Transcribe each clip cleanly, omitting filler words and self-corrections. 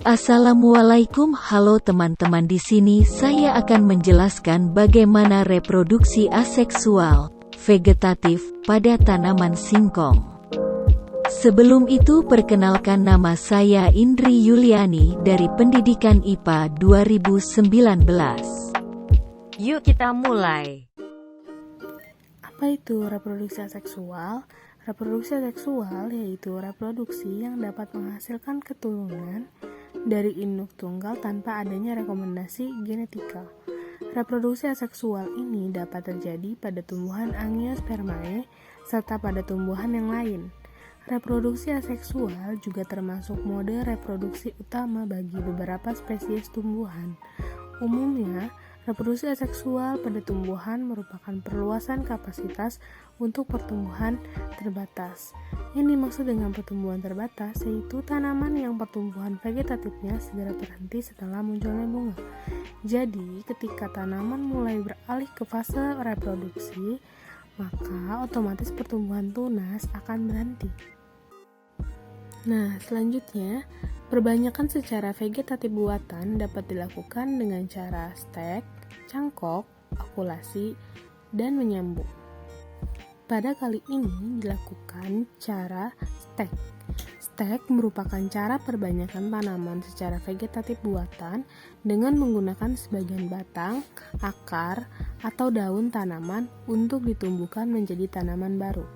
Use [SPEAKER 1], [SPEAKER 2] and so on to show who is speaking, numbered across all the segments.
[SPEAKER 1] Assalamualaikum, halo teman-teman. Di sini saya akan menjelaskan bagaimana reproduksi aseksual vegetatif pada tanaman singkong. Sebelum itu perkenalkan, nama saya Indri Yuliani dari Pendidikan IPA 2019. Yuk kita mulai.
[SPEAKER 2] Apa itu reproduksi aseksual? Reproduksi aseksual yaitu reproduksi yang dapat menghasilkan keturunan dari induk tunggal tanpa adanya rekomendasi genetika. Reproduksi aseksual ini dapat terjadi pada tumbuhan Angiospermae serta pada tumbuhan yang lain. Reproduksi aseksual juga termasuk mode reproduksi utama bagi beberapa spesies tumbuhan. Umumnya, reproduksi aseksual pada tumbuhan merupakan perluasan kapasitas untuk pertumbuhan terbatas. Yang dimaksud dengan pertumbuhan terbatas yaitu tanaman yang pertumbuhan vegetatifnya segera terhenti setelah munculnya bunga. Jadi, ketika tanaman mulai beralih ke fase reproduksi, maka otomatis pertumbuhan tunas akan berhenti. Nah, selanjutnya, perbanyakan secara vegetatif buatan dapat dilakukan dengan cara stek, cangkok, okulasi, dan menyambung. Pada kali ini dilakukan cara stek. Stek merupakan cara perbanyakan tanaman secara vegetatif buatan dengan menggunakan sebagian batang, akar, atau daun tanaman untuk ditumbuhkan menjadi tanaman baru.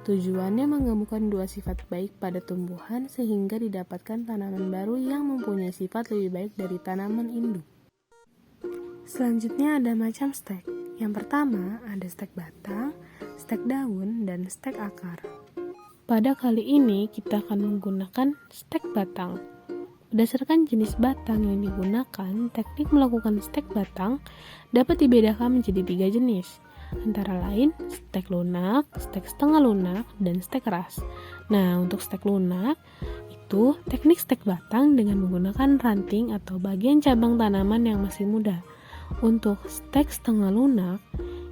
[SPEAKER 2] Tujuannya menggabungkan dua sifat baik pada tumbuhan sehingga didapatkan tanaman baru yang mempunyai sifat lebih baik dari tanaman induk. Selanjutnya ada macam stek. Yang pertama ada stek batang, stek daun, dan stek akar. Pada kali ini kita akan menggunakan stek batang. Berdasarkan jenis batang yang digunakan, teknik melakukan stek batang dapat dibedakan menjadi 3 jenis. Antara lain stek lunak, stek setengah lunak, dan stek keras. Nah, untuk stek lunak itu teknik stek batang dengan menggunakan ranting atau bagian cabang tanaman yang masih muda. Untuk stek setengah lunak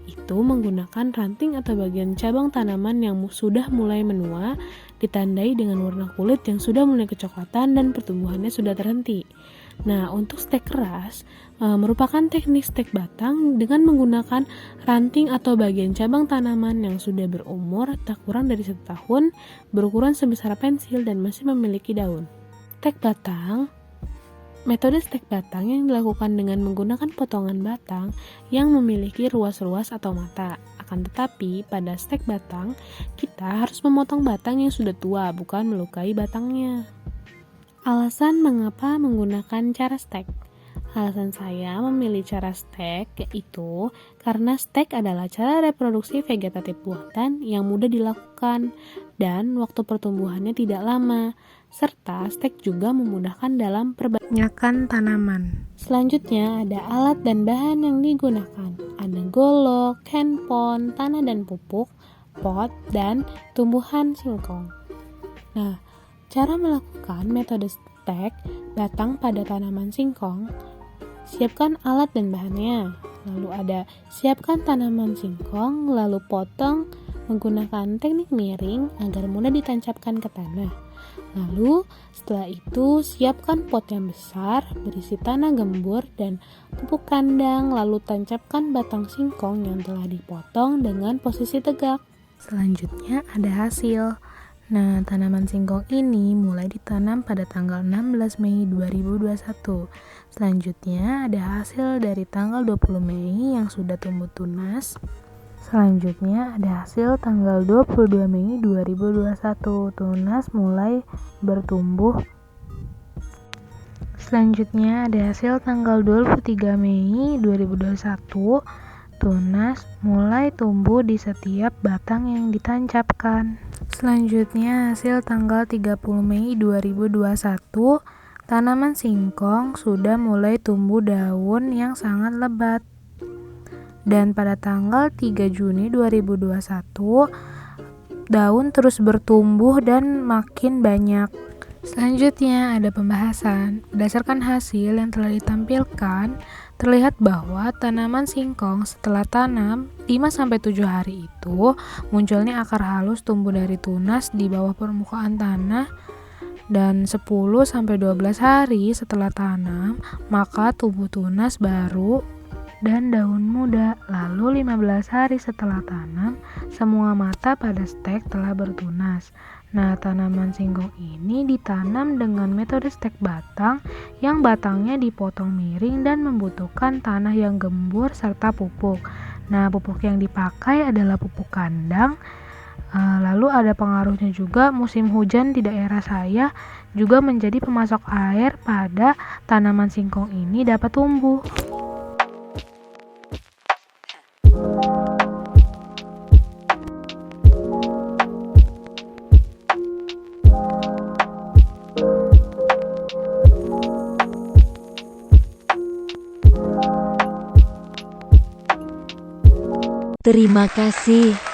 [SPEAKER 2] itu menggunakan ranting atau bagian cabang tanaman yang sudah mulai menua, ditandai dengan warna kulit yang sudah mulai kecoklatan dan pertumbuhannya sudah terhenti. Nah, untuk stek keras merupakan teknik stek batang dengan menggunakan ranting atau bagian cabang tanaman yang sudah berumur tak kurang dari 1 tahun, berukuran sebesar pensil dan masih memiliki daun. Stek batang, metode stek batang yang dilakukan dengan menggunakan potongan batang yang memiliki ruas-ruas atau mata. Akan tetapi, pada stek batang, kita harus memotong batang yang sudah tua, bukan melukai batangnya. Alasan mengapa menggunakan cara stek? Alasan saya memilih cara stek yaitu karena stek adalah cara reproduksi vegetatif buatan yang mudah dilakukan dan waktu pertumbuhannya tidak lama, serta stek juga memudahkan dalam perbanyakan tanaman. Selanjutnya ada alat dan bahan yang digunakan. Ada golok, handphone, tanah dan pupuk, pot, dan tumbuhan singkong. Nah, cara melakukan metode stek batang pada tanaman singkong, siapkan alat dan bahannya. Lalu ada siapkan tanaman singkong, lalu potong menggunakan teknik miring agar mudah ditancapkan ke tanah. Lalu setelah itu siapkan pot yang besar berisi tanah gembur dan pupuk kandang, lalu tancapkan batang singkong yang telah dipotong dengan posisi tegak. Selanjutnya ada hasil. Nah, tanaman singkong ini mulai ditanam pada tanggal 16 Mei 2021. Selanjutnya ada hasil dari tanggal 20 Mei yang sudah tumbuh tunas. Selanjutnya ada hasil tanggal 22 Mei 2021, tunas mulai bertumbuh. Selanjutnya ada hasil tanggal 23 Mei 2021, tunas mulai tumbuh di setiap batang yang ditancapkan. Selanjutnya hasil tanggal 30 Mei 2021, tanaman singkong sudah mulai tumbuh daun yang sangat lebat. Dan pada tanggal 3 Juni 2021, daun terus bertumbuh dan makin banyak. Selanjutnya ada pembahasan. Berdasarkan hasil yang telah ditampilkan, terlihat bahwa tanaman singkong setelah tanam 5-7 hari itu munculnya akar halus tumbuh dari tunas di bawah permukaan tanah Dan 10-12 hari setelah tanam, maka tumbuh tunas baru dan daun muda. Lalu 15 hari setelah tanam, semua mata pada stek telah bertunas. Nah, tanaman singkong ini ditanam dengan metode stek batang yang batangnya dipotong miring dan membutuhkan tanah yang gembur serta pupuk. Nah, pupuk yang dipakai adalah pupuk kandang. Lalu ada pengaruhnya juga musim hujan di daerah saya juga menjadi pemasok air pada tanaman singkong ini dapat tumbuh.
[SPEAKER 1] Terima kasih.